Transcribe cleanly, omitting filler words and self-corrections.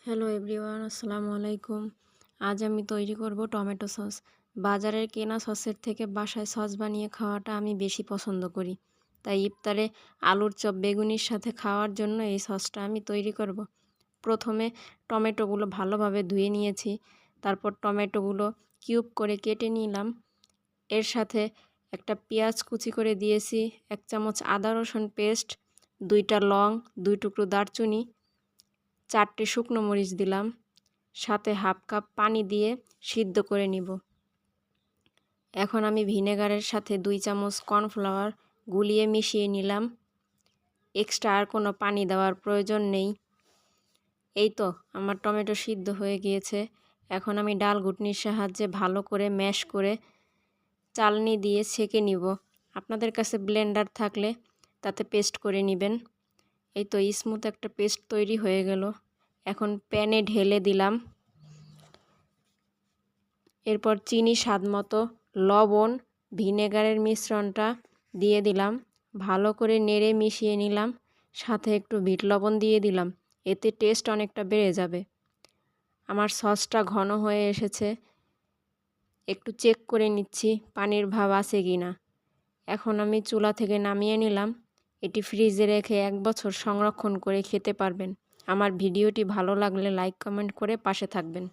Hello everyone, আসসালামু আলাইকুম। আজ আমি তৈরি করব টমেটো সস। বাজারের কেনা সসের থেকে বাসায় সস বানিয়ে খাওয়াটা আমি বেশি পছন্দ করি। তাই ইফতারে আলুর চপ বেগুনির সাথে খাওয়ার জন্য এই সসটা আমি তৈরি করব। প্রথমে টমেটোগুলো ভালোভাবে ধুয়ে নিয়েছি। তারপর টমেটোগুলো কিউব করে কেটে নিলাম। এর সাথে একটা পেঁয়াজ কুচি করে দিয়েছি, 1 চামচ আদা রসুন পেস্ট, 2টা লং, 2 টুকরো দারচিনি, 4টে শুকনো মরিচ দিলাম। সাথে হাফ কাপ পানি দিয়ে সিদ্ধ করে নিব। এখন আমি ভিনেগারের সাথে 2 চামচ কর্নফ্লাওয়ার গুলিয়ে মিশিয়ে নিলাম। এক্সট্রা আর কোনো পানি দেওয়ার প্রয়োজন নেই। এই তো আমার টমেটো সিদ্ধ হয়ে গিয়েছে। এখন আমি ডাল ঘুটনির সাহায্যে ভালো করে ম্যাশ করে চালনি দিয়ে ছেঁকে নিব। আপনাদের কাছে ব্লেন্ডার থাকলে তাতে পেস্ট করে নেবেন। এই তো স্মুথ একটা পেস্ট তৈরি হয়ে গেল। এখন প্যানে ঢেলে দিলাম। এরপর চিনি স্বাদমতো, লবণ, ভিনেগারের মিশ্রণটা দিয়ে দিলাম। ভালো করে নেড়ে মিশিয়ে নিলাম। সাথে একটু বিট লবণ দিয়ে দিলাম। এতে টেস্ট অনেকটা বেড়ে যাবে। আমার সসটা ঘন হয়ে এসেছে। একটু চেক করে নিচ্ছি পানির ভাব আছে কি না। এখন আমি চুলা থেকে নামিয়ে নিলাম। এটি ফ্রিজে রেখে 1 বছর সংরক্ষণ করে খেতে পারবেন। আমার ভিডিওটি ভালো লাগলে লাইক কমেন্ট করে পাশে থাকবেন।